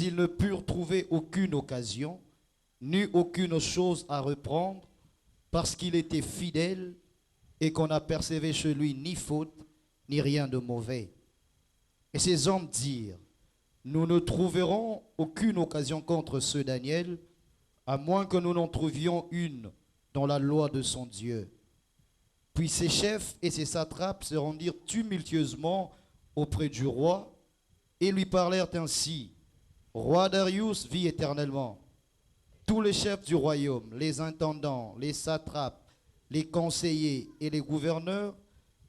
Ils ne purent trouver aucune occasion, ni aucune chose à reprendre, parce qu'il était fidèle et qu'on n'apercevait chez lui ni faute, ni rien de mauvais. Et ces hommes dirent, nous ne trouverons aucune occasion contre ce Daniel, à moins que nous n'en trouvions une dans la loi de son Dieu. Puis ses chefs et ses satrapes se rendirent tumultueusement auprès du roi et lui parlèrent ainsi. Roi Darius vit éternellement. Tous les chefs du royaume, les intendants, les satrapes, les conseillers et les gouverneurs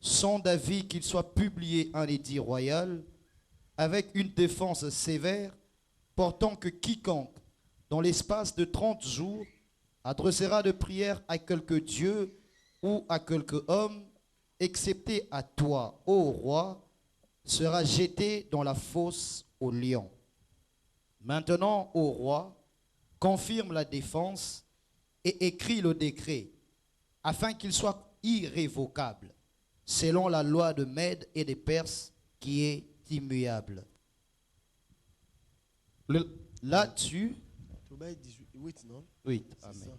sont d'avis qu'il soit publié un édit royal avec une défense sévère portant que quiconque, dans l'espace de 30 jours, adressera de prières à quelque dieu ou à quelque homme, excepté à toi, ô roi, sera jeté dans la fosse aux lions. Maintenant, ô roi, confirme la défense et écrit le décret, afin qu'il soit irrévocable, selon la loi de Mède et des Perses qui est immuable. Là-dessus, 8, non? oui, C'est amen. ça.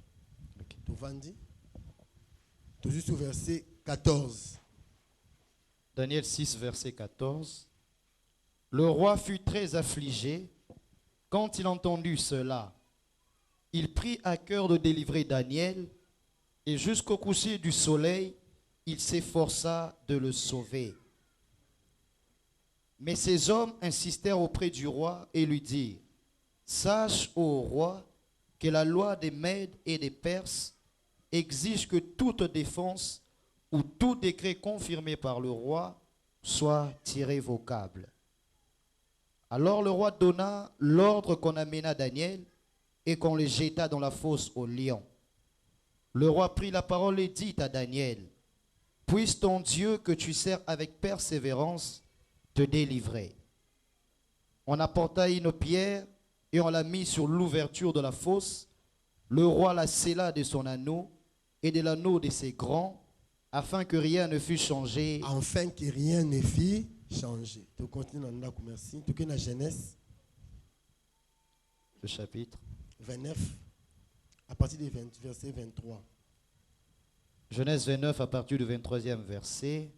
Okay. Tu vendis? Tu juste au verset 14. Daniel 6, verset 14. Le roi fut très affligé quand il entendit cela. Il prit à cœur de délivrer Daniel et jusqu'au coucher du soleil, il s'efforça de le sauver. Mais ces hommes insistèrent auprès du roi et lui dirent, sache, ô roi, que la loi des Mèdes et des Perses exige que toute défense ou tout décret confirmé par le roi soit irrévocable. Alors le roi donna l'ordre qu'on amena Daniel et qu'on le jeta dans la fosse aux lions. Le roi prit la parole et dit à Daniel, puisse ton Dieu que tu sers avec persévérance te délivrer. On apporta une pierre et on la mit sur l'ouverture de la fosse. Le roi la scella de son anneau et de l'anneau de ses grands, afin que rien ne fût changé. Afin que rien ne fût changé. Tu continues dans la merci. Tu connais la Genèse. Le chapitre 29, à partir du verset 23. Genèse 29 à partir du 23e verset.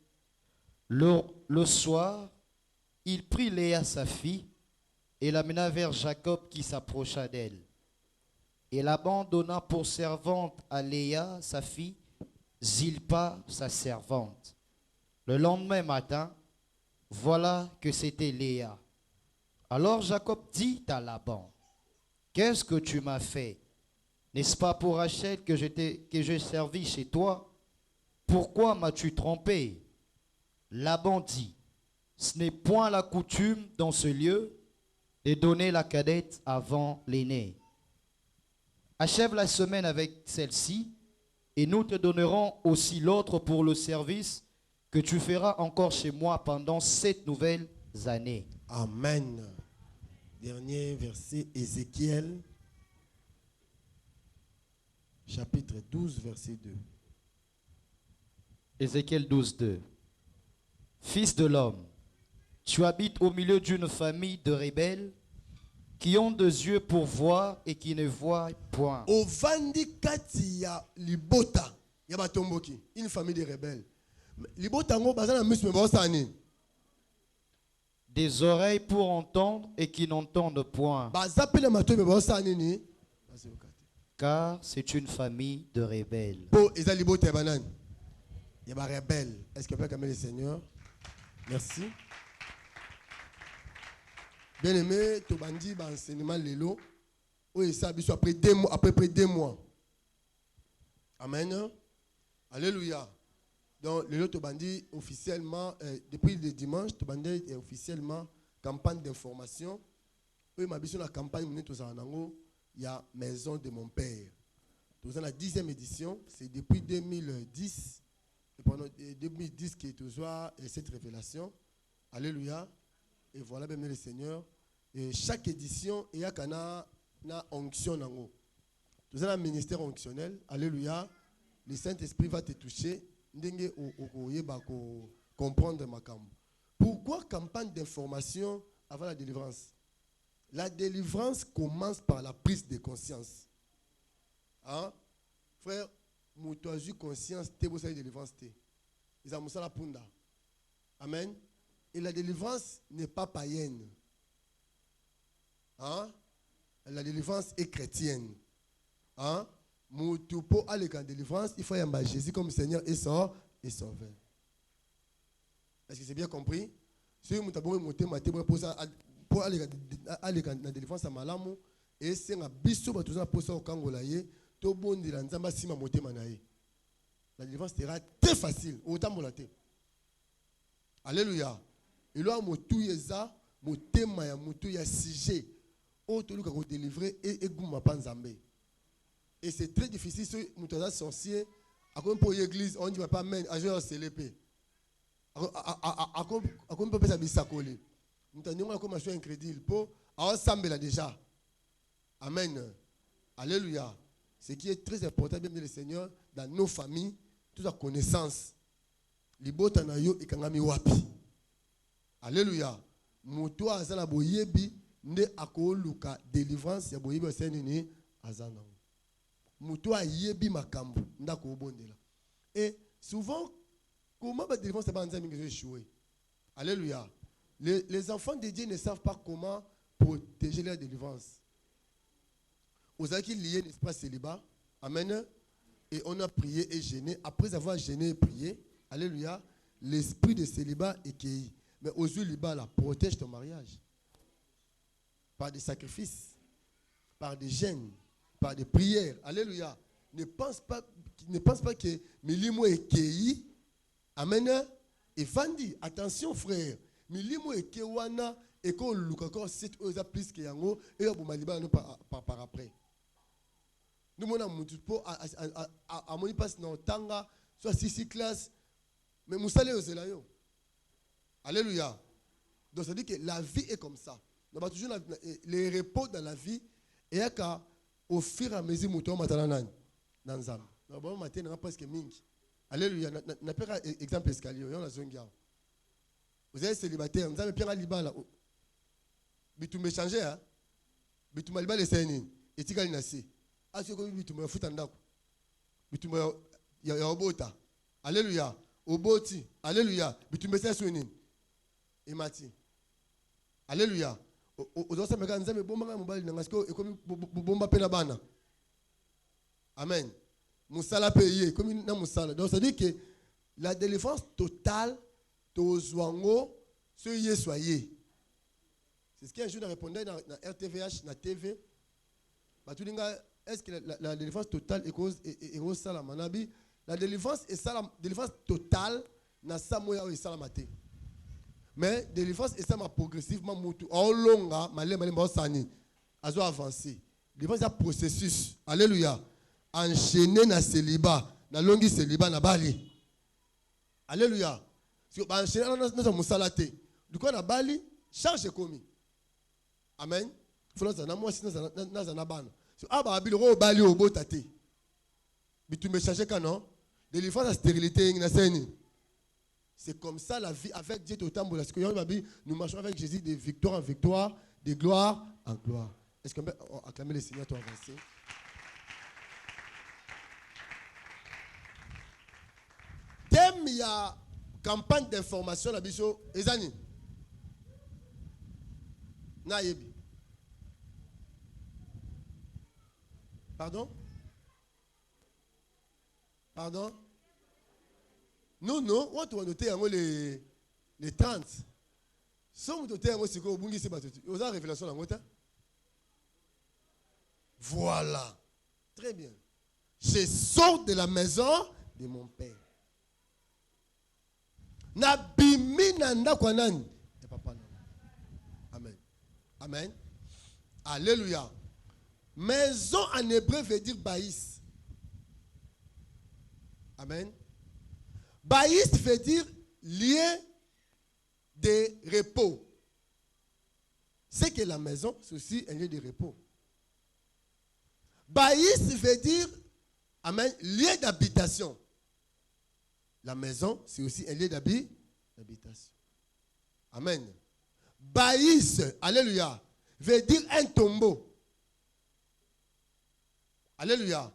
Le soir, il prit Léa sa fille et l'amena vers Jacob qui s'approcha d'elle. Et Laban donna pour servante à Léa sa fille, Zilpa sa servante. Le lendemain matin, voilà que c'était Léa. Alors Jacob dit à Laban, qu'est-ce que tu m'as fait? N'est-ce pas pour Rachel que j'ai servi chez toi? Pourquoi m'as-tu trompé? Laban dit, ce n'est point la coutume dans ce lieu de donner la cadette avant l'aîné. Achève la semaine avec celle-ci et nous te donnerons aussi l'autre pour le service que tu feras encore chez moi pendant 7 nouvelles années. Amen. Dernier verset, Ézéchiel, chapitre 12, verset 2. Ézéchiel 12, 2. Fils de l'homme, tu habites au milieu d'une famille de rebelles qui ont 2 yeux pour voir et qui ne voient point. Au Vandi Katia Libota, Yabatomboki, une famille de rebelles. Libota ngo bazana musme bosani. Des oreilles pour entendre et qui n'entendent point. Bazapele matobe bosani ni. Car c'est une famille de rebelles. Po eza libota banane. Yaba rebelle. Est-ce que peut calmer le Seigneur? Merci. Bien aimé, Tobandi ba enseignement lelo. Oui, ça biso après 2 mois, après près 2 mois. Amen. Alléluia. Donc lelo Tobandi officiellement depuis le dimanche, Tobandi est officiellement campagne d'information. Oui, ma biso la campagne menée tous en ango, il y a maison de mon père. Nous avons la 10e édition, c'est depuis 2010. Et pendant 2010 qui est toujours cette révélation. Alléluia. Et voilà, bien le Seigneur. Et chaque édition, il y a une onction. Nous avons un ministère onctionnel. Alléluia. Le Saint-Esprit va te toucher. Comprendre ma campagne. Pourquoi campagne d'information avant la délivrance? La délivrance commence par la prise de conscience. Hein? Frère, tu as eu conscience, tu as eu délivrance. Ils ont la punda. Amen. Et la délivrance n'est pas païenne. Hein? La délivrance est chrétienne. Hein? Pour aller en délivrance, il faut y avoir Jésus comme Seigneur et Sauveur. Est-ce que c'est bien compris? Si vous avez pour aller en délivrance à Malamu, et c'est un bisou pour au Kangolaye, tout bon de la Nzamba Sima Motemanaye. La délivrance sera très facile. Autant molaté. Alléluia. Et là, motu yeza, motema ya motu ya sujet. Autre luka ko délivrer et gouma panzambe. Et c'est très difficile si motu ya sorcier, à comme pour l'église, on dit pas amen, à jouer au CLP. À comme peut ça bisakoli. Nous t'avons comme un incrédule pour ensemble là déjà. Amen. Alléluia. Ce qui est très important, bien le Seigneur, dans nos familles, toute la connaissance. Libota na yo ikangami wapi. Alléluia. Moto azala boyebi nde akoluka délivrance ya boyebi osenini azana. Moto ayebi makambo ndako obondela. Et souvent comment la délivrance est pas en mingi échouer. Alléluia. Les enfants de Dieu ne savent pas comment protéger leur délivrance. Aux qui lié l'espace célibat. Amen. Et on a prié et gêné. Après avoir gêné et prié, alléluia, l'esprit de célibat est cueilli. Mais aux yeux liba là, protège ton mariage. Par des sacrifices, par des jeûnes, par des prières. Alléluia. Ne pense pas que Milimo est cueilli. Amen. Et Fandi, attention frère. Milimo est kewana et qu'on look encore 7 heures plus que yango et on maliba par après. Nous mon amour à mon passe dans tanga soit 6 classes mais moussale aux elayo. Alléluia. Donc ça dit que la vie est comme ça. On va toujours les repos dans la vie et au fur et à mesure mouton matananan dans zam. Donc bon matin on presque mingi. Alléluia. N'a pas exemple escalier on a zongia. Vous êtes célibataire, vous avez Pierre Libala. Bitumbe changer hein. Bitumbe Libala c'est et tikali nasi. Asi ko bitumbe futa ndako. Bitumbe ya obota. Alléluia. Oboti. Alléluia. Bitumbe c'est swini. Et mati. Alléluia. Ozosa meka nzambe bomba nga mobali na ngasko e komi bomba pe na bana. Amen. Musala payé comme na musala. Donc ça dit que la délivrance totale Tozwango, soyez soyez. C'est ce qu'un jour a répondu dans RTVH, dans la TV. Est-ce que la délivrance totale est cause ça la manabi? La délivrance est ça la délivrance totale na samoya et salamate. Mais délivrance est ça ma progressivement mutu. En longa, malé sani. Azo avancé. Délivrance est un processus. Alléluia. Enchaîné na célibat, na longi célibat na bali. Alléluia. Du coup, on a bali, charge commis. Amen. Il faut que moi aussi, nous avons ah, bah, il faut bali au beau tate. Mais tu me changes quand non? Délivrance à stérilité, c'est comme ça la vie avec Dieu au temps. Nous marchons avec Jésus de victoire en victoire, de gloire en gloire. Est-ce qu'on peut acclamer le Seigneur pour avancer? Thème, il y a campagne d'information la biso ezani na yebi. Pardon? Non, on doit noter les 30. Si on note un c'est quoi bungi c'est pas tout. Vous avez révélation la ngota? Voilà. Très bien. Je sors de la maison de mon père. Na bimi na ndako nani et papa non. Amen. Amen. Alléluia. Maison en hébreu veut dire baïs. Amen. Baïs veut dire lieu de repos. C'est que la maison c'est aussi un lieu de repos. Baïs veut dire amen, lieu d'habitation. La maison, c'est aussi un lieu d'habitation. Amen. Baïs, alléluia, veut dire un tombeau. Alléluia.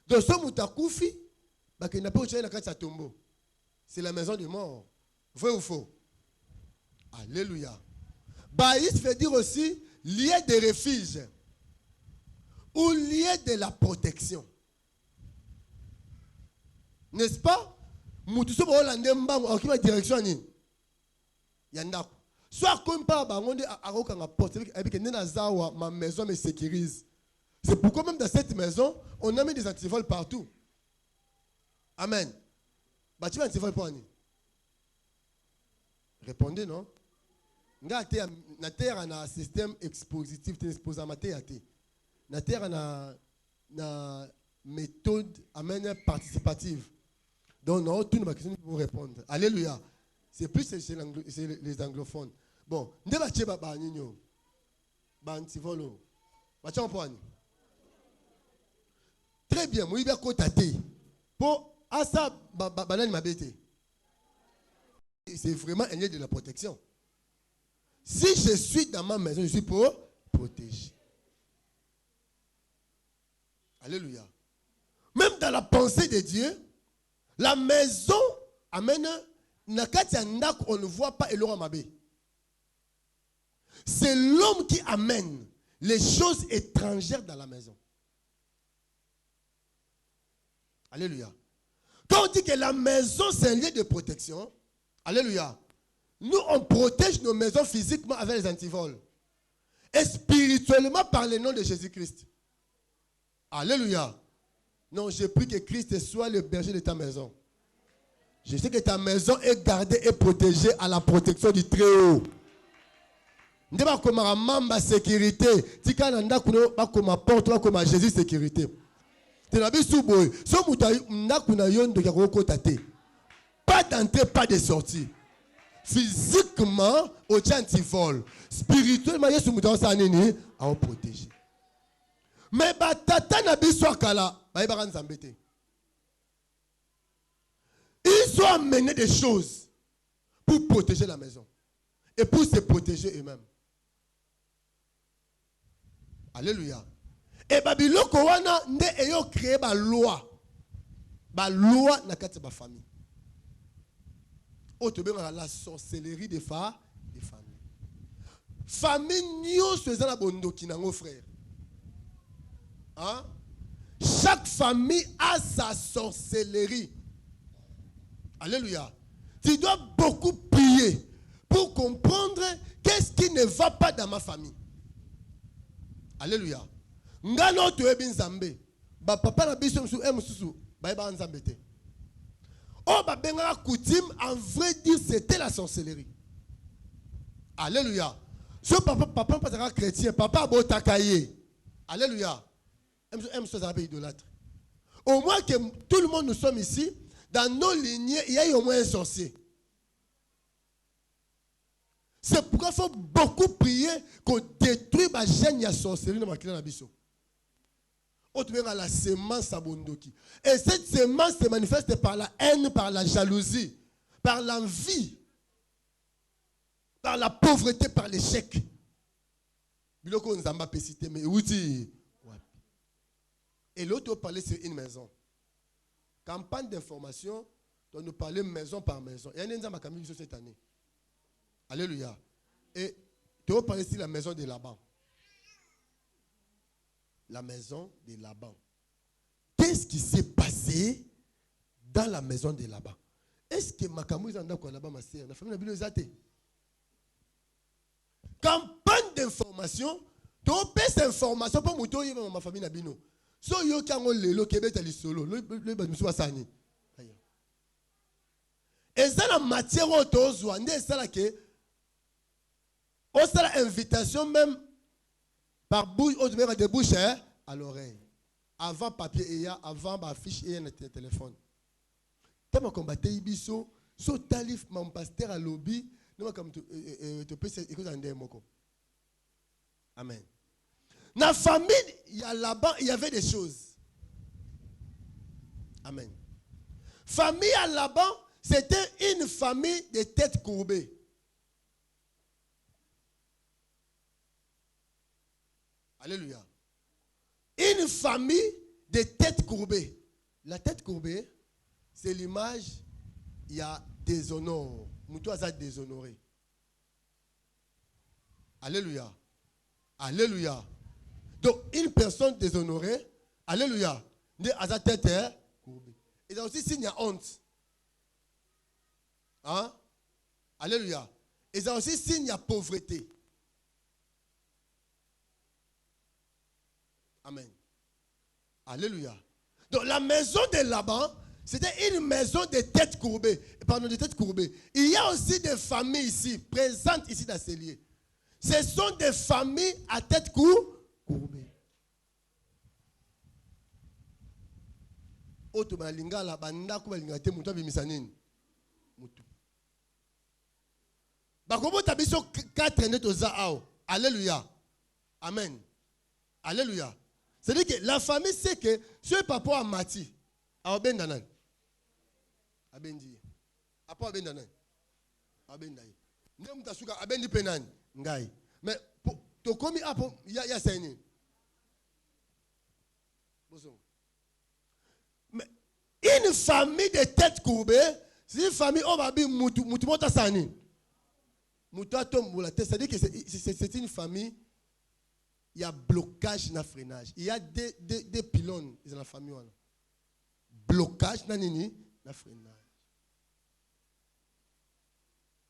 Donc, ce Moutakoufi, il n'a pas un tombeau. C'est la maison de mort. Vrai ou faux? Alléluia. Baïs veut dire aussi lieu de refuge ou lieu de la protection. N'est-ce pas? Moutousso Hollandais Mbango, qui va direction ni. Yanda. Soit comme pas bangonde à Rokanga porte avec Nenazawa, ma maison me sécurise. C'est pourquoi même dans cette maison, on a mis des antivols partout. Amen. Bah tu vas antivol pour ani. Répondez non? Na terre a un système expositif, tu exposes à ma terre. Na terre a une méthode amen participative. Donc non, tout le monde pour répondre. Alléluia. C'est plus les anglophones. Bon, ne va pas ba nino. Ba antivolo. Ba tu en très bien, moi il va côté. Pour asa banane ma bête. C'est vraiment un lieu de la protection. Si je suis dans ma maison, je suis pour protéger. Alléluia. Même dans la pensée de Dieu, la maison amène on ne voit pas Elora Mabé. C'est l'homme qui amène les choses étrangères dans la maison. Alléluia. Quand on dit que la maison c'est un lieu de protection, alléluia. Nous on protège nos maisons physiquement avec les antivols et spirituellement par le nom de Jésus-Christ. Alléluia. Non, je prie que Christ soit le berger de ta maison. Je sais que ta maison est gardée et protégée à la protection du Très-Haut. Ne pas comme un membre sécurité. Si quand on a comme un porte, comme un Jésus sécurité. Tu n'as pas souboy. Si on a yon de côté. Pas d'entrée, pas de sortie. Physiquement, au antivol. Spirituellement, il y a ce mouton sanini à protéger. Mais tata n'a pas soit kala, ba ibaran zambete. Ils ont amené des choses pour protéger la maison et pour se protéger eux-mêmes. Alléluia. Et Babylone Kowana ne ayant créé ba loi na kati ba famille. Autobé la sorcellerie des familles. Famille nyo faisant la bondoki nango frère. Hein? Chaque famille a sa sorcellerie. Alléluia. Tu dois beaucoup prier pour comprendre qu'est-ce qui ne va pas dans ma famille. Alléluia. Ngano to ebin zambe. Ba papa na biso msu emususu ba eba nzambe te. Oh ba benga coutume, en vrai dire c'était la sorcellerie. Alléluia. Ce papa pas un chrétien, papa botakaye. Alléluia. Idolâtre. Au moins que tout le monde nous sommes ici, dans nos lignées, il y a au moins un sorcier. C'est pourquoi il faut beaucoup prier qu'on détruise ma gêne et la sorcellerie dans ma clé d'abisso. Autrement, la semence abondoki. Et cette semence se manifeste par la haine, par la jalousie, par l'envie, par la pauvreté, par l'échec. Biloko nzamba pesite mais outi. Et l'autre parlait sur une maison. Campagne d'information, dont nous parlons maison par maison. Il y a un nzamba qui cette année. Alléluia. Et tu vas parler sur la maison de Laban. La maison de Laban. Qu'est-ce qui s'est passé dans la maison de Laban? Est-ce que Makamou est en train de ma sœur? La famille n'a pas été. Campagne d'information. Tu as cette information pour ma famille n'a pas. So yo kango lelo kebeta lisolo le bamusu wasani. Et ça la matière autozwa ndé ça la que on ça la invitation même par bouche au de bouche à l'oreille. Avant papier et avant ba fiche et un téléphone. Tellement combattre ibiso so talif mon pasteur à lobby non comme tu peux écouter un démoko. Amen. Dans la famille, il y a là-bas, il y avait des choses. Amen. Famille à là-bas, c'était une famille de têtes courbées. Alléluia. Une famille de têtes courbées. La tête courbée, c'est l'image, il y a déshonneur. Moutou a déshonoré. Alléluia. Alléluia. Donc, une personne déshonorée, alléluia, a sa tête courbée. Et là aussi, s'il y a honte. Hein? Alléluia. Et là aussi, s'il y a pauvreté. Amen. Alléluia. Donc, la maison de Laban, c'était une maison de têtes courbées. Pardon, de têtes courbées. Il y a aussi des familles ici, présentes ici dans ces lieux. Ce sont des familles à tête courbée. Oto balinga la banda ko balinga te mutu abimisa nini? Mutu. Bakobo tabiso 4 neto za ao. Alléluia. Amen. Alléluia. C'est-à-dire que la famille sait que ce papa a mati. A obendanan. Abendi. Apa obendanan. Abendai. Ndem tasuka abendi penani. Ngai. Mais to komi apo ya saini. Mais une famille de têtes courbées, c'est une famille on va bien mutu mota sani. Mutu atombola, c'est-à-dire que c'est une famille, il y a blocage na freinage. Il y a des pylônes dans la famille. Blocage na nini na freinage.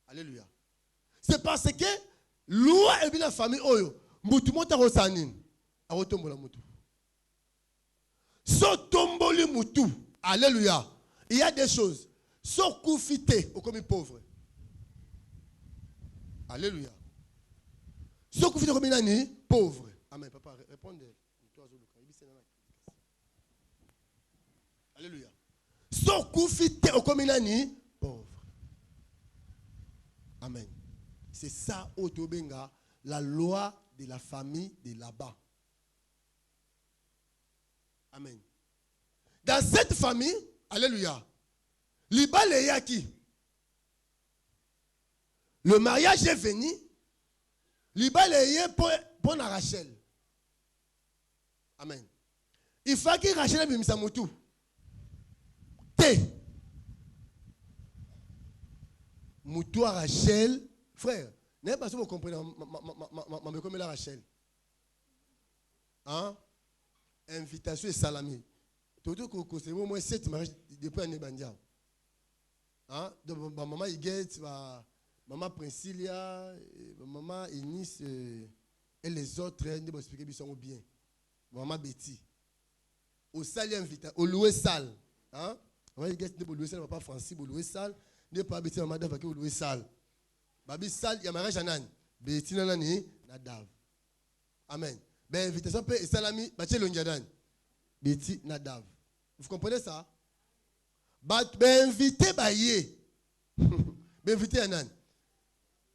Alléluia. C'est parce que loi et bien la famille oyo mutu mota rosanin a rotombola mutu. So tomboli mutu. Alléluia. Il y a des choses. So koufité ou comme pauvre. Alléluia. So koufité comme nani pauvre. Amen. Papa, répondez. Alléluia. So koufité ou comme nani pauvre. Amen. C'est ça Otobenga, la loi de la famille de là-bas. Amen. Dans cette famille, alléluia, Libal et Yaki. Le mariage est venu. Libal est pour Rachel. Amen. Il faut que Rachel ait mis sa moto. T. Moutou à Rachel. Frère, n'est-ce pas si vous comprenez, ma comme la Rachel. Hein? Invitation et salami. Tout que c'est au moins 7 mariages depuis l'année bandia. Hein? Donc, maman Iguette, maman Princilia, maman Eunice et les autres, ils vont expliquer qu'ils sont bien. Maman Betty. Au salle invité, au loué salle. Hein? Maman Iguette, ils vont louer salle, papa Francis, ils vont louer salle. Ils vont pas Betty, maman Dave, ils vont louer salle. Babi salle, il y a mariage à Nan. Betty Nanani, Nadav. Amen. Ben, invitation peut et salami, Baché Longiadan. Betty Nadav. Vous comprenez ça? Ben, invité Baye. Ben, invité à Nan.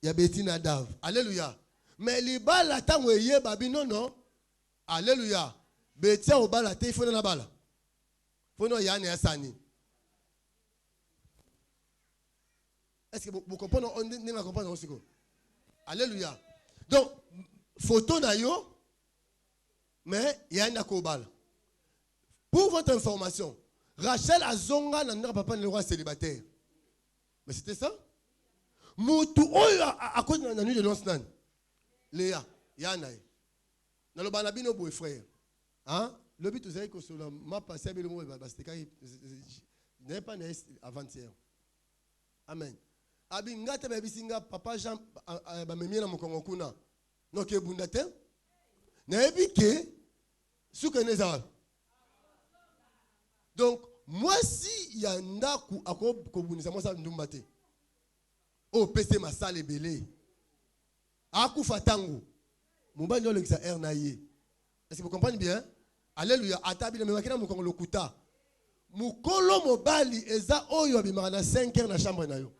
Il y a Betty Nadav. Alléluia. Mais les balles attendent, Babi, non, non. Alléluia. Betty au bal, il faut la balle. Il faut non, Yann et Assani. Est-ce que vous comprenez? On ne la comprend pas aussi. Alléluia. Donc, photo nayo, mais il y a un akobal. Pour votre information, Rachel a zonga n'a papa le roi célibataire. Mais c'était ça? Moutou à cause de la nuit de l'Onsnan. Léa, Yanaï. Dans le banabino beau frère. Hein? Le but c'est que sur la map passé le mot n'est pas avant-hier. Amen. Abingata babisinga papa Jean bamemia na mokongo kuna. Donc ebundate. Na ebike soukeneza. Donc moi si yanda ku akobunisa moi ça ndumbate. Oh pese masale belé. Akufa tango. Mumba nyo lekisa air na ye. Est-ce que vous comprenez bien? Alléluia. Atabi na memakina mokongo lokuta. Mukolo mobali eza oyo abimaka na 5 heures na chambre na yo.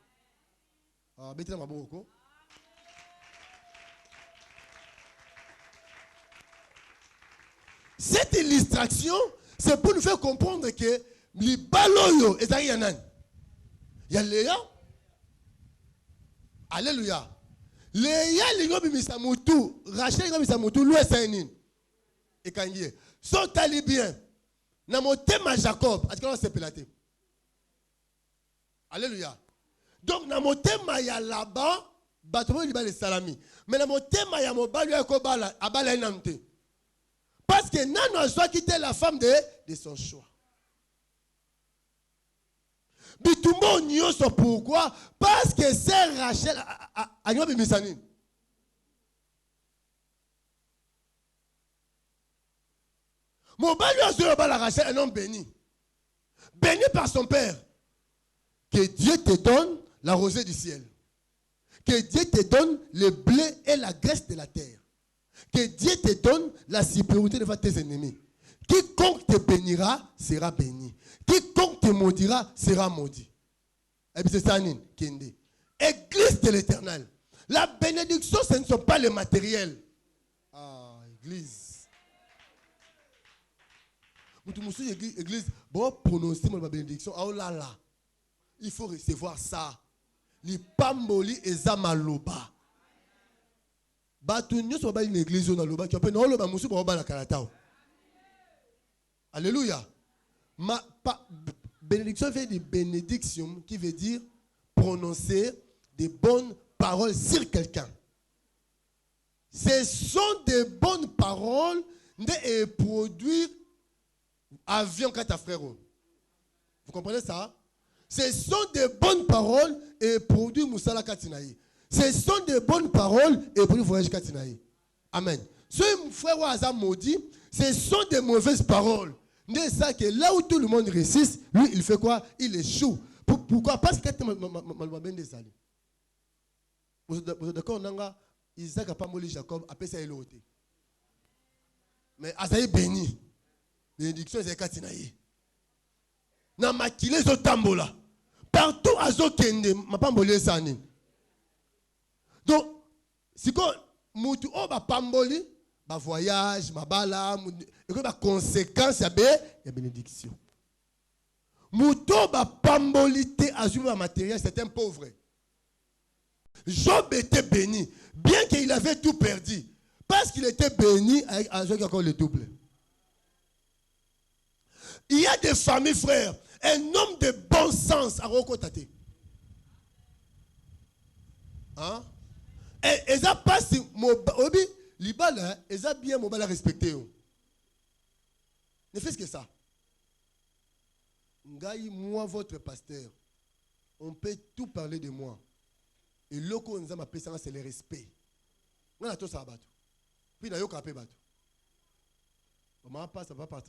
Cette illustration, c'est pour nous faire comprendre que les baloyo et ça y en a. Il y a Léa. Alléluia. Léa, les gars, Misamutu, Rachel, les gars, Misamutu, l'ouest, c'est un. et kangié. Sotali bien. Na motema Jacob, est-ce qu'on s'est pélaté? Alléluia. Donc na motema ya Laban, batomo liba les salami. Mais na motema ya mobali ya kobala, abala inamte. Parce que Nano a soit quitté la femme de son choix. Bitumbo nyoso pourquoi? Parce que c'est Rachel a nyobe misani. Mobali a sur la Rachel un homme béni. Béni par son père. Que Dieu te donne la rosée du ciel. Que Dieu te donne le blé et la graisse de la terre. Que Dieu te donne la supériorité devant tes ennemis. Quiconque te bénira sera béni. Quiconque te maudira sera maudit. Et puis c'est ça, Kende. Église de l'Éternel. La bénédiction, ce ne sont pas les matériels. Ah, église. Église, bon, prononcer ma bénédiction. Oh là là. Il faut recevoir ça. Li pamboli ezamaloba. Batu nyo so ba une église na loba qui appelle no loba musu ba la karatao. Alléluia. Bénédiction fait de bénédiction qui veut dire prononcer des bonnes paroles sur quelqu'un. Ce sont des bonnes paroles de produire avion kata frère. Vous comprenez ça? Ce sont des bonnes paroles et produire Moussala Katinaï. Ce sont des bonnes paroles et produire voyage Katinaï. Amen. Ce frère Ouaza maudit, ce sont des mauvaises paroles. C'est ça que là où tout le monde résiste, lui il fait quoi? Il échoue. Pourquoi? Parce que vous êtes d'accord? Isaac n'a pas molli Jacob, après ça il est ôté. Mais Azaï béni. Bénédiction c'est Katinaï. Na makile zo tambola. Partout azo kende, ma pamboli sani. Donc, si ko mutu o ba pamboli, ba voyage, ma bala, et que ba conséquence ya bénédiction. Mutu ba pamboli te azumi ba matériel, c'est un pauvre. Job était béni, bien qu'il avait tout perdu, parce qu'il était béni avec encore le double. Il y a des familles, frères. Un homme de bon sens à recotater. Hein? Et ça passe, obi, libala, et ça bien, mobile à respecter. Ne faites que ça. Ngaï, moi, votre pasteur, on peut tout parler de moi. Et le qu'on nous a appelé ça, c'est le respect. On a tout ça à battre. Puis, il y a un peu battre. Maman passe, papa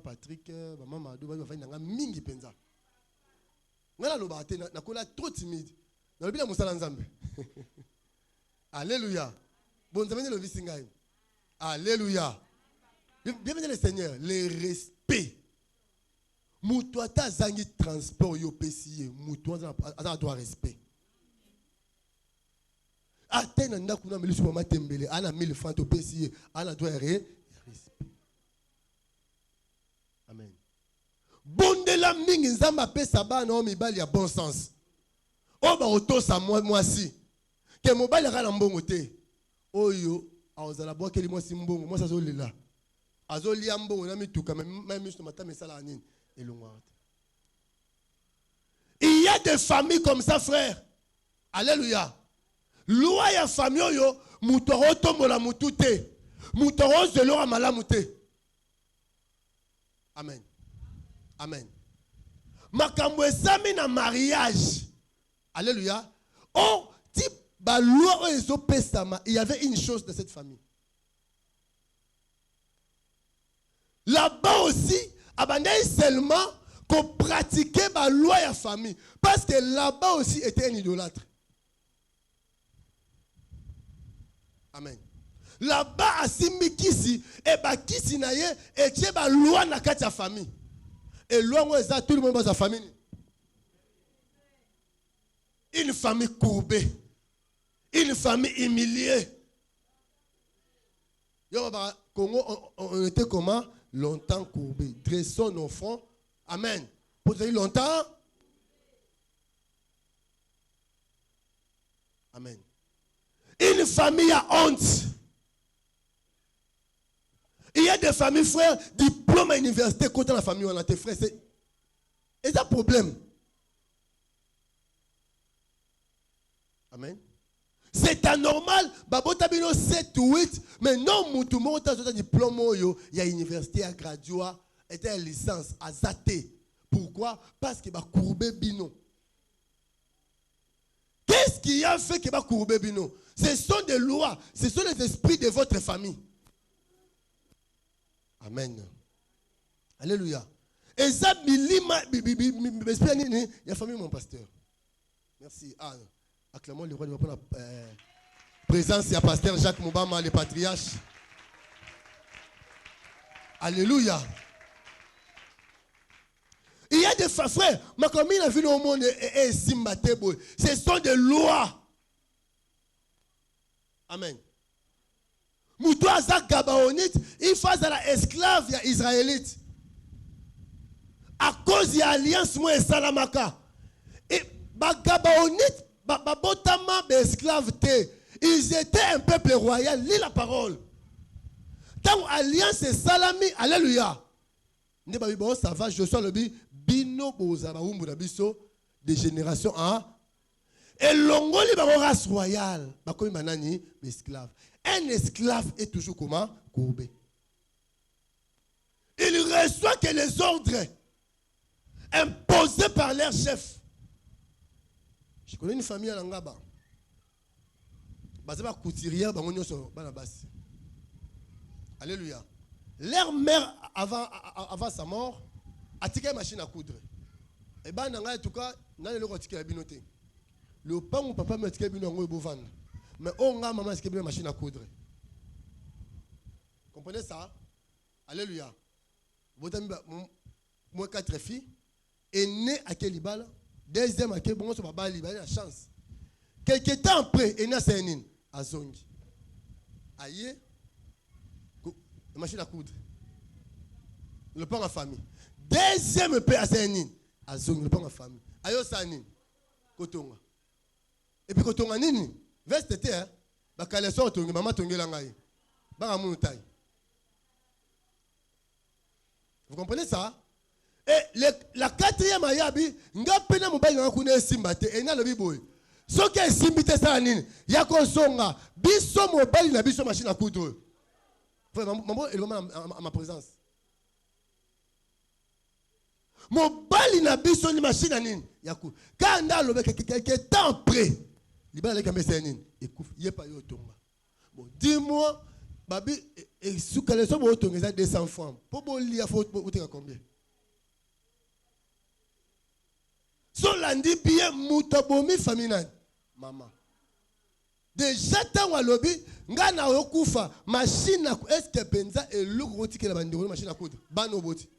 Patrick, maman Madou, va faire une mingi penza. Ngala lobate na kola trop timide. Na lobi na musala nzambe. Alléluia. Bon nzambe le visingai. Alléluia. Bienvenue le Seigneur, le respect. Mutuata zangi transport yo pesiye, mutuata a droit respect. Atena ndakuna melisu mama tembele, ana 1000 francs to pesiye, ana droit respect. Amen. Bondela mingi nzamba pesa bana o mibali ya bon sens. O ba otosa moi si. Ke mobali kala mbongo te. Oyo azala boa keli moi si mbongo, moi ça zolela. Azolia mbongo na mituka même misto matame sala nini elongwa. Il y a des familles comme ça frère. Alléluia. Loi ya famille oyo muto otombola mutu te. Muto ozelo amalamu te. Amen. Amen. Makambo esami na mariage. Alléluia. Oh, type ba loi oyo pesama, il y avait une chose de cette famille. Là-bas aussi, abandonné seulement qu'on pratiquait la loi et la famille. Parce que là-bas aussi était un idolâtre. Amen. Là-bas, à Simikisi, et bah kisi na ye, et tu ba loi na kati famille. Et loi moi ça tout le monde dans sa famille. Une famille courbée, une famille humiliée. Yo bah Congo on était comment? Longtemps courbé. Dressons nos fronts. Amen. Pour dire longtemps. Amen. Une famille a honte. Il y a des familles, frères, diplôme à l'université, quand la famille, on a tes frères. C'est un problème. Amen. C'est anormal. Babotabino 7 ou 8. Mais non, moutou mo ta diplôme il y a université à graduat, était licence à zaté. Pourquoi? Parce que ba courbé bino. Qu'est-ce qui a fait que ba courbé bino? Ce sont des lois, ce sont les esprits de votre famille. Amen. Alléluia. Et ça milima il y a famille mon pasteur. Merci. Ah, acclamons le roi de la présence, il y a pasteur Jacques Moubama, le patriarche. Alléluia. Il y a des frères, ma commune a vu le monde et Simbatebo. Ce sont des lois. Amen. Moutou Azak Gabaonite, il fait à la esclave israélite. À cause de l'alliance, moi et Salamaka. Et Gabaonite, Babotama, esclave, ils étaient un peuple royal. Lis la parole. Tant alliance et salami, alléluia. Ça va, je suis le bino bozaba umbu biso de génération en et longoli ba race royale ba koyi manani esclave. Un esclave est toujours comment courbé. Il reçoit que les ordres imposés par leur chef. Je connais une famille à Ngaba. Bazaba couturière ba ngonyoso bana basi. Alléluia. Leur mère avant sa mort a tiré une machine à coudre. Et bien, en tout cas, dans le rôti qui a binoté. Le pain où papa m'a tiré bino ngo vendre. Mais on a maman tiré une machine à coudre. Comprenez ça? Alléluia. Moi 4 filles et né à Kelibala, deuxième à Kelibala, bon papa il a la chance. Quelque temps après, il a Sénine à Zongi. Aïe, machine à coudre. Le pain en famille. Deuxième paix à Sénine. À Zongi, le pain en famille. Ayo Sanin. Kotonga. Et puis Kotonga Nini. Veste été, hein. Bakaleso Tongi, maman Tongi Langaï. Baramou taille. Vous comprenez ça? Et la quatrième ayabi, nga pena mobile nga kune simbate, et na le biboy. Ce qui est simbité ça nini, yako songa, biso mobile na biso machine à coudre. Maman, elle va à ma présence. Mobile na biso ni machine à nini, yako. Quand on a le quelque temps après, libala les camés nini, écoute, yé pas yo tonga. Bon, dis-moi, babi, et sous quel sont vos tonga 200 francs. Pour bon lire, faut vous combien? So landi bien mutabomi famille maman. Déjà tant à lobby, ngana okufa machine à est-ce que penza et le roti que la bandero machine à coudre. Bano boti.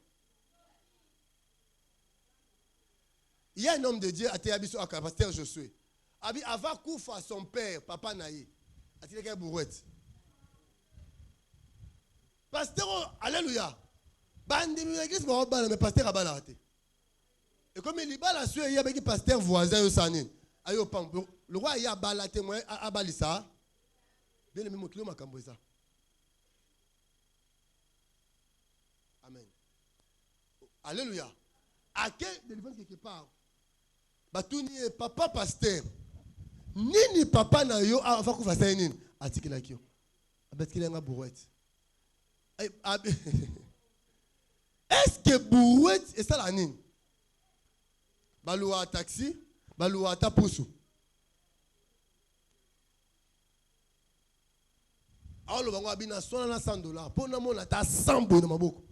Il y a un homme de Dieu à Théabiso à pasteur Josué. Abi avant kufa son père papa naïe. A tiré quelle brouette. Pasteur alléluia. Bandi l'église mais pasteur a balaté. Et comme il y a un pasteur voisin, le roi a balaté, a balisa. Bien aimé, mon client m'a cambré ça. Amen. Alléluia. À quel délivrance quelque part? Batouni papa pasteur. Nini papa na yo avant qu'on fasse nini? Atiki la kio. Abet qu'il y a une brouette. Est-ce que brouette est ça la nini? Baloua taxi, baloua tapusu. Alors le bango abina $100 $100. Pour nous on a 100 bonnes maboko.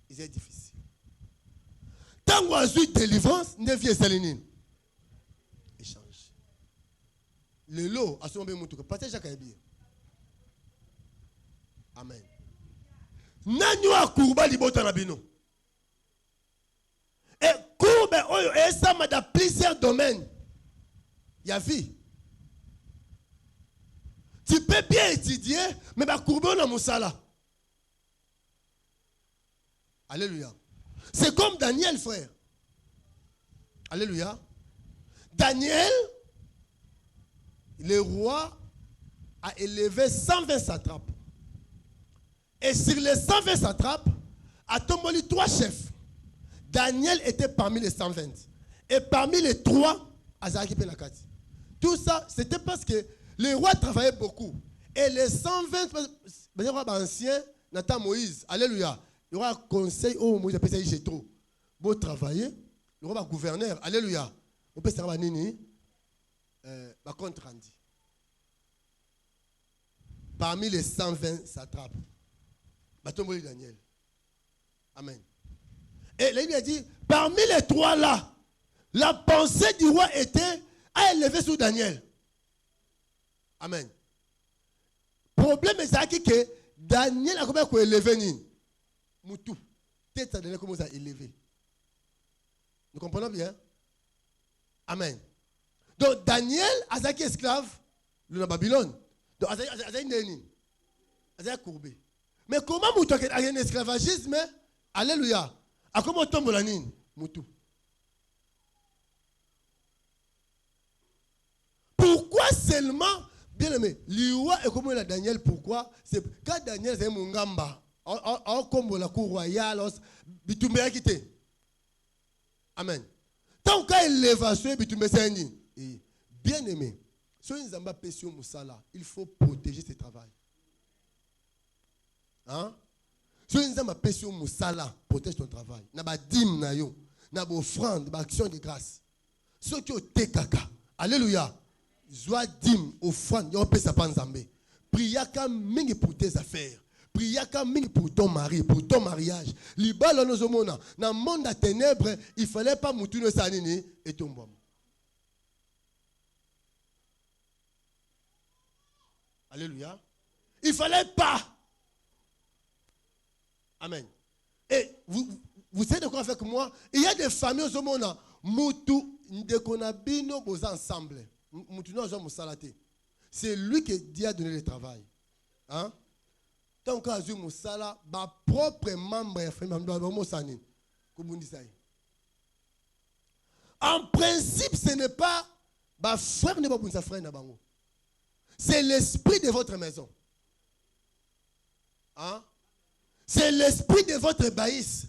C'est difficile. Tant qu'on a eu délivrance, ne vient salinine. Échange. Le lot a son bien moutou. Partage à bien. Amen. Nanyo akurba libota na bino. Et courbe, et ça m'a dans plusieurs domaines. Il y a vie. Tu peux bien étudier, mais ma courbe on a moussala. Alléluia. C'est comme Daniel, frère. Alléluia. Daniel, le roi a élevé 120 satrapes. Et sur les 120 satrapes, à tomboli 3 chefs. Daniel était parmi les 120. Et parmi les 3, Azaki Penakati. Tout ça, c'était parce que les rois travaillaient beaucoup. Et les 120, les rois anciens, Nathan Moïse, alléluia. Le roi conseil, oh Moïse, appelle ça Yétro. Beau travailler, le roi gouverneur, alléluia. On peut savoir nini, compte rendu. Parmi les 120 satrapes, Batomboli Daniel. Amen. Et là, il a dit, parmi les 3 là, la pensée du roi était à élever sur Daniel. Amen. Problème est que Daniel a combien élevé ni Moutou. Peut-être ça Daniel commence à élever. Nous comprenons bien? Amen. Donc Daniel a été esclave de Babylone. Donc Azaï Neni. Azaï courbé. Mais comment Moutou a un esclavagisme? Alléluia. A comment tombe la nine? Moutou. Pourquoi seulement, bien aimé, l'Iwa est comme la Daniel, pourquoi? C'est quand Daniel c'est mon gamba, comme la cour royale, bitumbe a quitté. Amen. Tant qu'il élévation, bitumbe c'est un bien aimé, si on n'a pas péché Moussala, il faut protéger ce travail. Hein? Si on n'a pas péché Moussala, protège ton travail. N'a pas dîme, n'a pas offrande, n'a pas action de grâce. Ceux qui ont été caca, alléluia. Zoa dim offrande, on peut s'apprendre Zambé. Priaka mingi pour tes affaires. Priaka mingi pour ton mari, pour ton mariage. Libala nos homona. Dans le monde à ténèbres, il fallait pas moutoune sanini et ton bon. Alléluia. Il fallait pas. Amen. Et vous savez de quoi avec moi? Il y a des familles aux homona. Moutou, ndekonabino bos ensemble. C'est lui qui Dieu a donné le travail. Hein? Tant que Azou Moussala, ma propre membre, en principe, ce n'est pas ma frère, c'est l'esprit de votre maison. Hein? C'est l'esprit de votre baïs,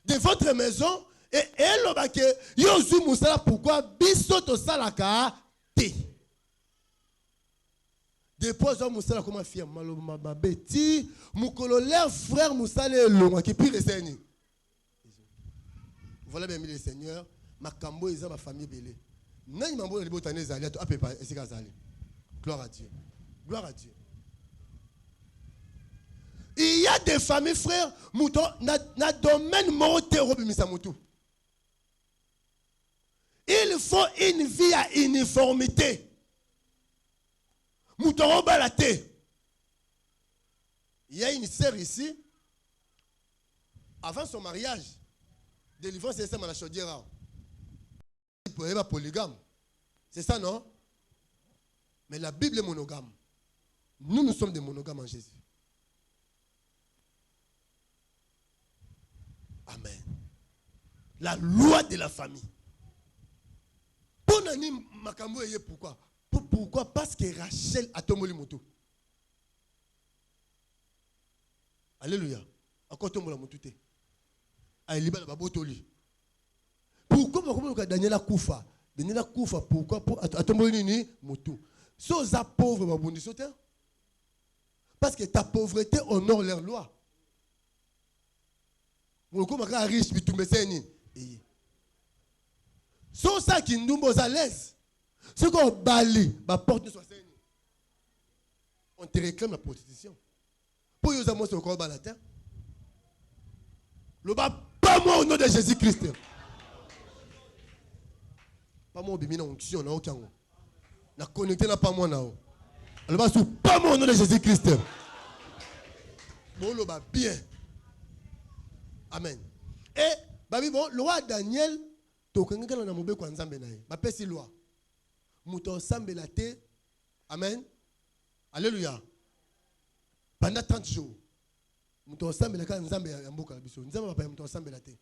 de votre maison. Et elle a dit, Yozu Moussala, pourquoi Bisoto Salaka? Dépose Moussala comme fier ma bêtise mon colonel frère Moussala long qui pire les seigneurs. Voilà bien les seigneurs ma cambo est ma famille belé. Nani mambo les botanes zali à peu près c'est zali. Gloire à Dieu. Gloire à Dieu. Il y a des familles frères mouton na domaine morotero bimisa moutou. Il faut une vie à uniformité. Mouton balaté. Il y a une sœur ici. Avant son mariage, délivrance c'est ça dans la chaudière. Il peut être polygame. C'est ça non? Mais la Bible est monogame. Nous sommes des monogames en Jésus. Amen. La loi de la famille. Pourquoi? Pourquoi? Parce que Rachel a tombé le moto. Alléluia. Encore tombé le moto. Pourquoi Daniel a koufa? Daniel a koufa. Pourquoi? A tombé le moto. Si vous êtes pauvre, parce que ta pauvreté honore leur loi. Vous êtes riche, mais tu me sais. Si vous êtes à l'aise. Ce qu'on bali, on te réclame la prostitution. Pour vous avoir ce corps à la terre. Le bas, pas moi au nom de Jésus-Christ. Pas moi au bimina onction, na aucun. Na connecté na pas moi na. Le bas, pas moi au nom de Jésus-Christ. Bon, le bas, bien. Amen. Et, babi bon, le roi Daniel, tokanga na mobe kwa nzambe na ye. Ba pesi loi. Mouton sambelate. Amen. Alléluia. Pendant 30 jours. Mouton sambelate nzambe ya mboka biso. Nzambe ba mouton sambelate.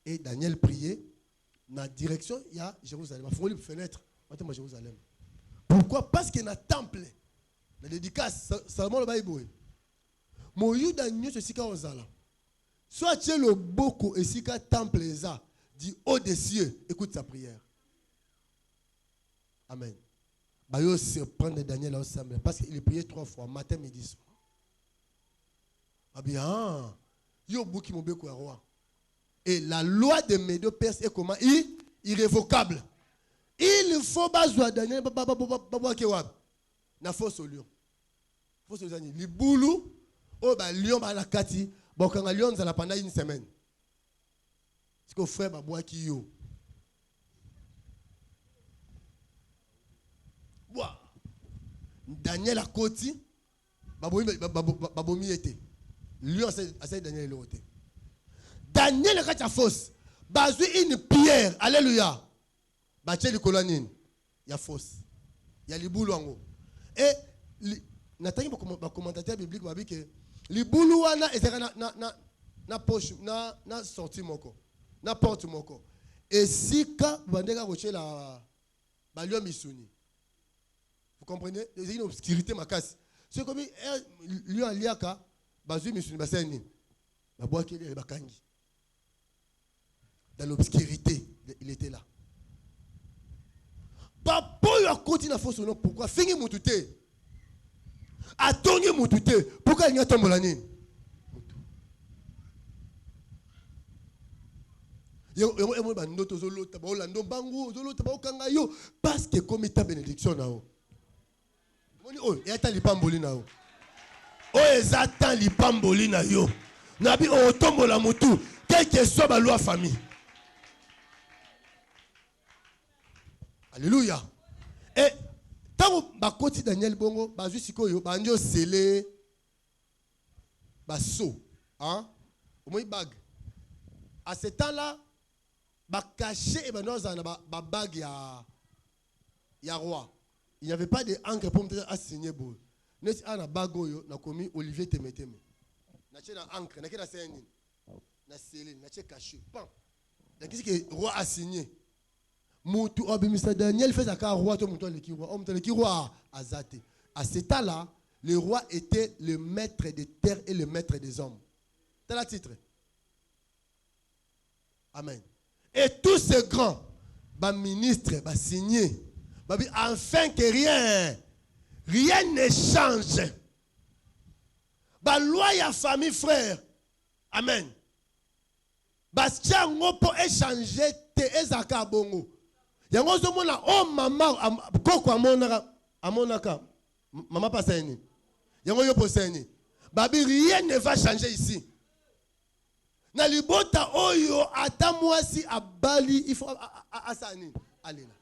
Et Daniel priait dans la direction il y a Jérusalem. Il faut une fenêtre. Maintenant Jérusalem. Pourquoi? Parce qu'il y a un temple. La dédicace Salomon le Bible. moyuda nyonso esika ozala. Soit tu es le boko esika temple eza du haut des cieux, écoute sa prière. Amen. Bayo se prendre Daniel ensemble parce qu'il priait 3 fois, matin, midi, soir. Ah bien, yo bouki mon beko roi. Et la loi de Médo-Perse est comment? Irrévocable. Il faut bazoa Daniel na fausse au lion. Fausse au lion. Li boulou o ba lion ba la kati, ba kanga lion za la pendant une semaine. Ce que frère ba boa ki yo. Boa. Daniel a koti babomi était. Lion a Daniel le côté. Daniel a la fausse. Bazui une pierre. Alléluia. Bache li kolonine. Il y a fausse. Il y a li boulou ango. Et natangi ba commentateur biblique ba bi que li boulou wana ezaka na poche na sorti moko. Na porte moko. Et si ka bandeka koche la ba lion misuni. Vous comprenez? Il y a une obscurité ma casse. C'est comme lion liaka bazui misuni baseni. Ba boa kele ba kangi. Dans l'obscurité, il était là. Papa, il a continué à faire son nom. Pourquoi? Fini mon touté. Attendez mon touté. Pourquoi il y a tombé la nuit? Parce que comme il t'a bénédiction là. Oh, il y a ta lipamboli na. Oh, ezatan lipamboli na yo. Nabi o tombo la mutu. Quel que soit ma loi famille. Alléluia. Et tant que Daniel Bongo, bazu sikoyo, banjo scellé, baso, hein, au moins bag. À ce temps-là, ba caché et banozana ba bag ya roi. Il n'y avait pas d'encre pour me assigner beau. N'est-ce pas na bagoyo na commis Olivier Temeteme. Na chena encre, na kena seni. Na scellé, na che caché. Pan. Na qu'est-ce que roi a signé? Moutou Mr. Daniel fait ça car roi, tout le roi azate. À ce temps-là, le roi était le maître des terres et le maître des hommes. C'est le titre. Amen. Et tous ces grands, ministres, signés, enfin que rien ne change. Loi et famille, frère. Amen. Bastien ngopo échanger te ezaka bongo. Yango zo mona oh mama koko amonaka mama paseni. Yango yo poseni. Babi rien ne va changer ici. Na libota oyo ata mwasi abali il faut asani alela.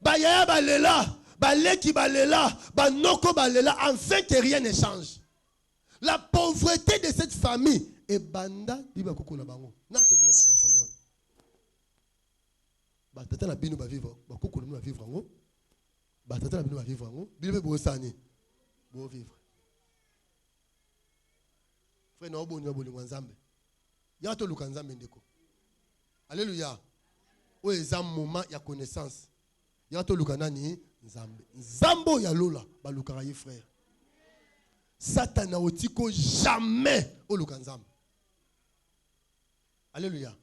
Ba yaya balela, baleki balela, ba noko balela enfin que rien ne change. La pauvreté de cette famille et banda biba koko na bango. Na tombola mutu na famille. Batata na bino ba vivre, ba koko na vivre ngo. Batata na bino ba vivre ngo. Bino be sani. Bo vivre. Frère na oboni bolingo nzambe. Ya to luka nzambe ndeko. Alléluia. O eza moment ya connaissance. Ya to luka nani nzambe. Nzambo ya lola ba luka ye frère. Satan na otiko jamais o luka nzambe. Alléluia.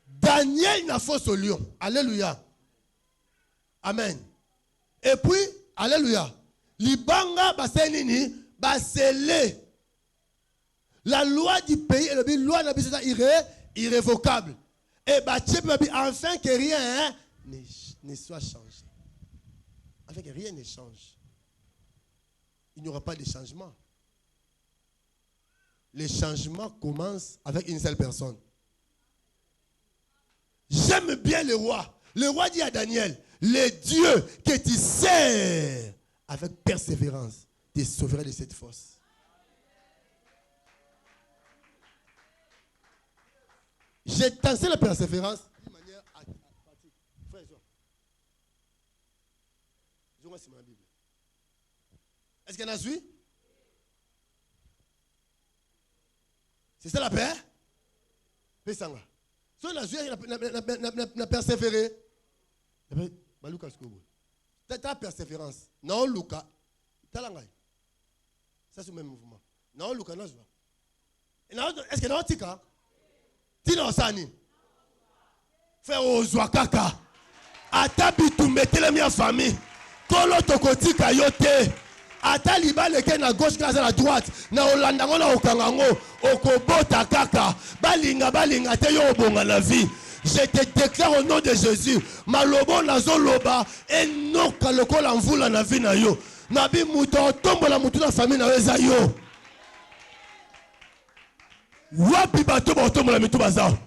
Daniel n'a fausse au lion. Alléluia. Amen. Et puis, alléluia. Libanga basenini basele. La loi du pays et la loi n'a pas irrévocable. Et enfin que rien ne soit changé. Enfin que rien ne change. Il n'y aura pas de changement. Les changements commencent avec une seule personne. J'aime bien le roi. Le roi dit à Daniel, le Dieu que tu sers avec persévérance te sauvera de cette force. J'ai tenté la persévérance d'une manière pratique. Frère, je vois si ma Bible. Est-ce qu'il y en a suivi? C'est ça la paix? Paix ça. Si on a joué, on a persévéré. Tu as persévérance. Non, Luca. Ça c'est le même mouvement. Non, Lucana. Est-ce que non, Tika? Tina Osani. Frère Ozwakaka. Atabitu metele mi famille. Kolo tokotika yote. Ata libale ke na gauche na la droite. Na Olanda ngona okangango. Okobota kaka. Balinga te yo bonga la vie. Je te déclare au nom de Jésus. Malobo nazo loba. Enoka lokola mvula na vie na yo. Nabi muto tombo la mutu na famille na weza yo. Wapi bato ba tombo la mitu bazao.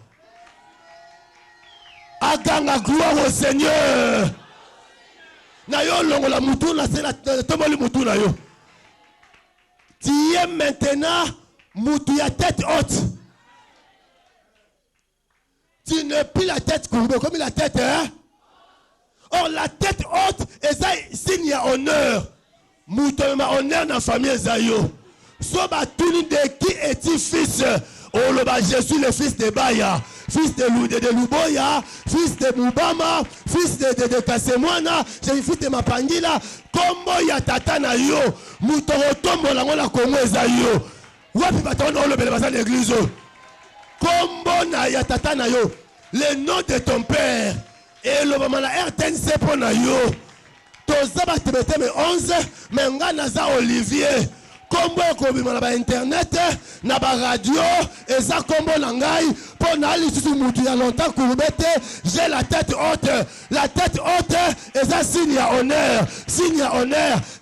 Aganga gloire au Seigneur. Na yo longo la mutu na sena tombo li mutu na yo. Tu es maintenant mutu ya tête haute. Tu n'es plus la tête courbée comme la tête, hein? Or la tête haute est un signe à honneur. Mutu ma honneur dans la famille Zayo. Soba tuni de qui est-il fils? Oh le bas Jésus le fils de Baya. Fils de Luboya, fils de Mubama, fils de Kasemwana, j'ai fils de Mapangila, Kombo ya tata na yo, Mutoro tombo la ngona Kongo eza yo. Wapi batona olo bele basa l'église. Kombo na ya tata na yo, le nom de ton père, et le moment la RTNC pour na yo. Tozaba tebete me 11, mais ngana za Olivier. Kombo ekobima na ba internet na ba radio eza kombo na ngai po na lisusu mutu ya longtemps kurbete. J'ai la tête haute eza signe ya honneur.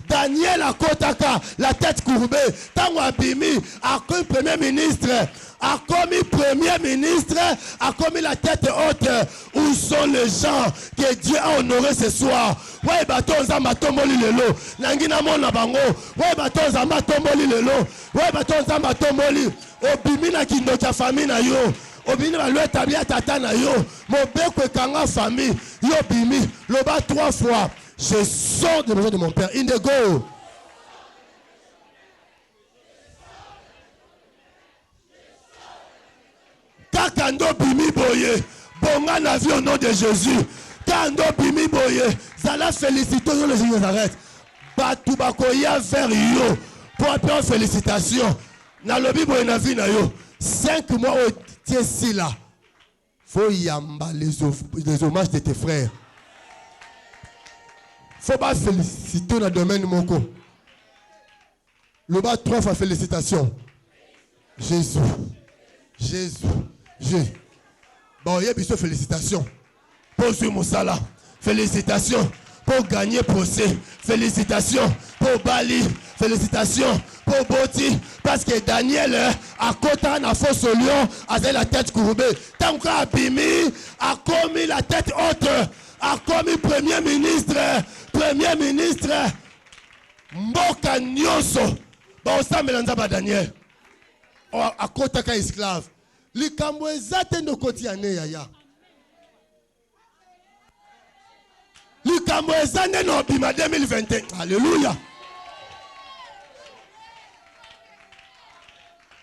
Daniel Akotaka la tête courbée tango abimi akomi premier ministre, a commis la tête haute. Où sont les gens que Dieu a honoré ce soir? Ouais, baton zamba tomboli lelo. Nangina mona bango. Ouais, baton zamba tomboli lelo. Ouais, baton zamba tomboli. Obimi na kindo cha famille na yo. Obimi na loi tabia tata na yo. Mobeko kanga famille. Yo bimi. Loba 3 fois. Je sors de maison de mon père. In the go. Kando bimi boye, bonga na vie au nom de Jésus. Kando bimi boye, zala félicitons les gens arrêtent. Batu bakoya vers yo pour appeler félicitations. Na lobi boye na vie na yo. 5 mois au tiesi là. Faut yamba les hommages de tes frères. Faut pas féliciter dans le domaine moko. Le bas 3 fois félicitations. Jésus. Bon, il y a besoin de félicitations. Pour ce Moussala, félicitations. Pour gagner procès, félicitations. Pour Bali, félicitations. Pour Boti, parce que Daniel a côté na fosse au lion, a la tête courbée. Tant qu'à Bimi a commis la tête haute, a commis premier ministre. Mboka Nyoso. Bon, ça mélange pas Daniel. A côté qu'à esclave. Likambo ezate no koti ane yaya. Likambo ezane no bima 2021. Alléluia.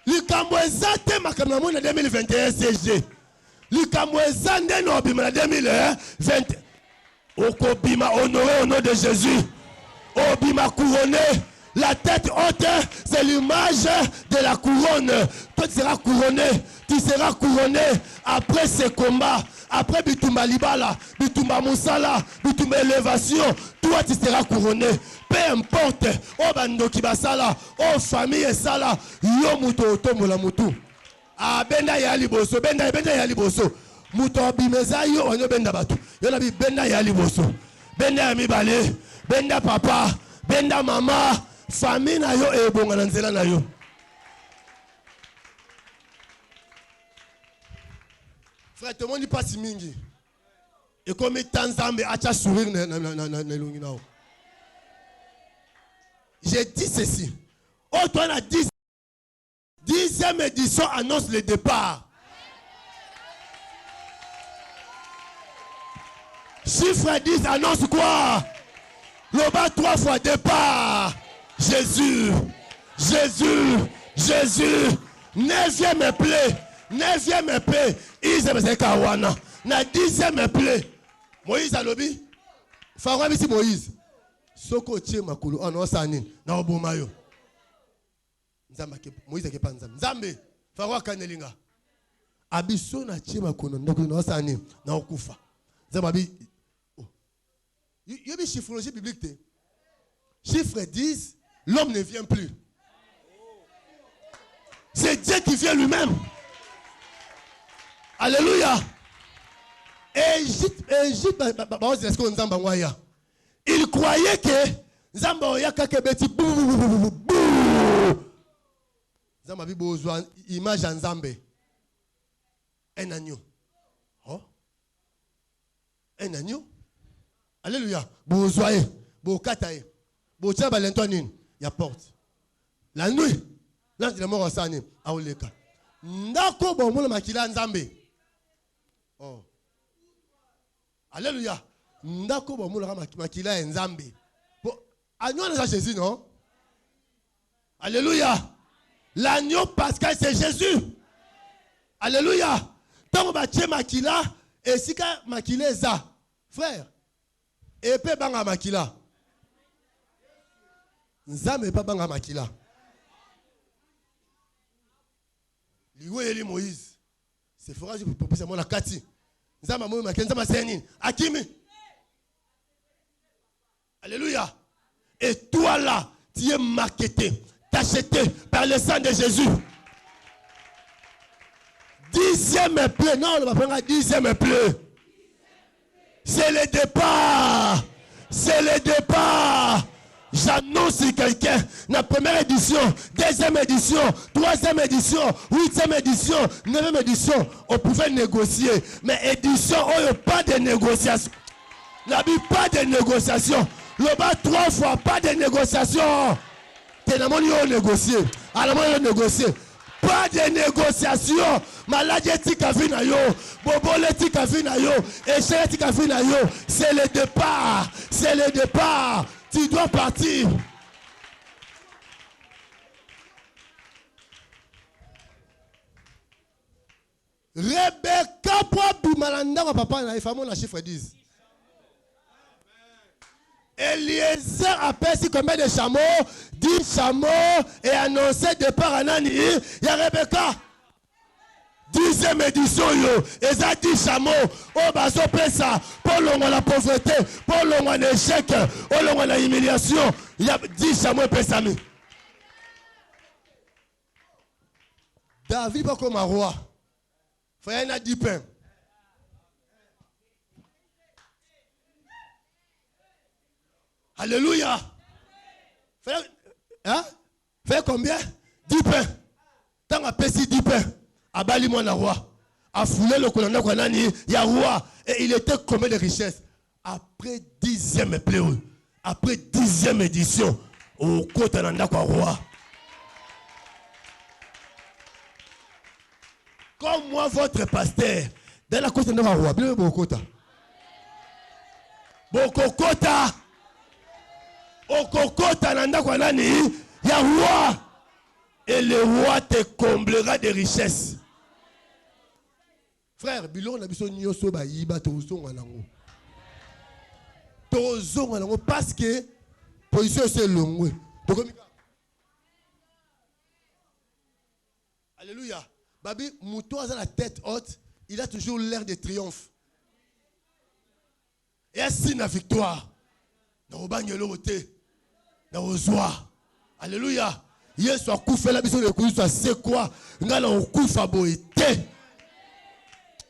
Likambo ezate makamna mona 2021 CG. Likambo ezane no bima 2020. Oko bima honoré au nom de Jésus. Obima couronné. La tête haute, c'est l'image de la couronne. Toi, tu seras couronné. Tu seras couronné après ce combat. Après Bitumba Libala, Bitumba Moussala, Bitumba Élévation. Toi, tu seras couronné. Peu importe. Oh, bando kibasala. Oh, famille et sala. Yo muto otomo la mutu. Ah, benda ya liboso. Benda ya liboso. Muto bimeza yo onyo benda batu. Yo nabi benda ya liboso. Benda ya mibale. Benda papa. Benda mama. Famille na yo e bonga na nzela na yo. Frère, tout le monde passe mingi. Et comme Tanzambe acha sourire na lungi nao. J'ai dit ceci. Oh, toi la 10e édition annonce le départ. Chiffre 10 annonce quoi? Le bas 3 fois départ. Jésus. 9e épée. Ils kawana. Na 10e épée. Moïse a lobby. Pharaon bisi Moïse. Soko tie makulu. Oh non, ça nini. Na obumayo. Moïse a pas Nzambe. Nzambe, Pharaon kanelinga. Abiso na chima kono ndako na wasani na okufa. Nzambe il y a une chiffrologie biblique. Chiffre 10, l'homme ne vient plus. C'est Dieu qui vient lui-même. Alléluia. Il croyait que Nzamba kakebeti Nzamba bi besoin image en Nzambe. Un agneau. Oh. Un agneau. Alléluia. Bozoye, bokataye. Botia balentonin, il y a porte. La nuit, l'ange de la mort asani aoleka. Ndako bomo makila Nzambe. Oh. Alléluia. Ndako bomo makila Nzambe. Agneau c'est Jésus, non? Alléluia. L'agneau pascal c'est Jésus. Alléluia. Tant que makila et si ka makila za, frère. Et pe banga makila. Nzambe pas banga makila. Liwe eli Moïse. C'est forage pour pousser mon akati. Nzambe mo makila nzambe seni. Akimi. Alléluia. Et toi là, tu es marketé, t'acheté par le sang de Jésus. 10e pleu. Non, on va prendre 10e pleu. C'est le départ. C'est le départ. J'annonce quelqu'un. La première édition, deuxième édition, troisième édition, 8e édition, 9e édition. On pouvait négocier. Mais édition, il n'y a pas de négociation. La Bible, pas de négociation. Le bas 3 fois, pas de négociation. T'es dans mon négocier. Alors, on négocier. Pas de négociation. Maladie tika vina yo, bobole tika vina yo, échec tika vina yo. C'est le départ. C'est le départ. Tu dois partir. Rebecca pour Bimalanda, papa, na fameux la chiffre 10. Eliezer a perçu combien de chameaux? 10 chameaux et annoncé départ à Nani. Il y a Rebecca. 10e édition, yo. Et ça 10 chameaux. Oh, bah, ça peut ça. Pour l'on la pauvreté, pour l'on l'échec, pour l'on la humiliation. Il y a 10 chameaux et pesami. David, pas comme un roi. Frère, il y a 10 pains. Alléluia. Fait combien? 10 pains. Tant à pessi 10 pains. A bali mon roi. A foulé le colonel Kwanani. Il y a roi. Et il était combien de richesses? Après 10e pleu. Après 10e édition. Au côté de quoi roi. Comme moi, votre pasteur. Dans la côte de roi. Bien Bokota. Bokota. Au Kokota nanda kwa nani, ya roi. Et le roi te comblera de richesses. Frère, bilon na biso nyoso ba yiba tozonga nango. Tozonga nango parce que position c'est longwe. Alléluia. Babi, mouton a la tête haute, il a toujours l'air de triomphe. Et ainsi la victoire. Dans le bagne l'auté. Dans le joie. Alléluia. Hier soir, koufa la biso de koufa soit c'est quoi? Ngala on koufa boité.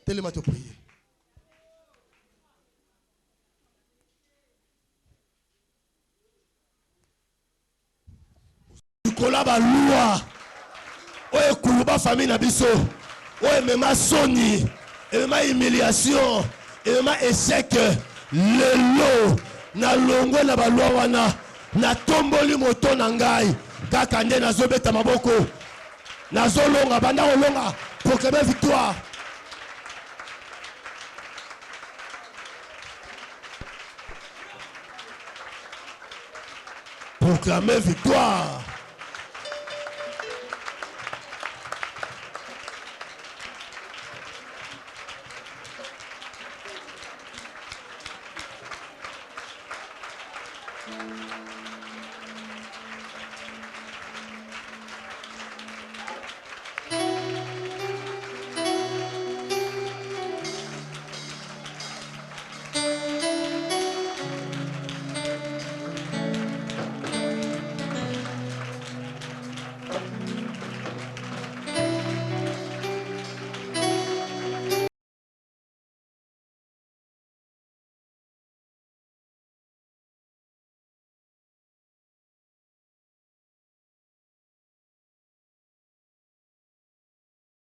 Tellement te prier. Nicolas Baloua. Oye kouba famille na biso. Oye mema soni. Et mema humiliation. Et mema échec. Le lot. Na longo na Baloua wana. Na tomboli moto na ngai. Kaka nde nazobeta maboko. Nazolonga banda olonga. Proclamer victoire. Proclamer victoire.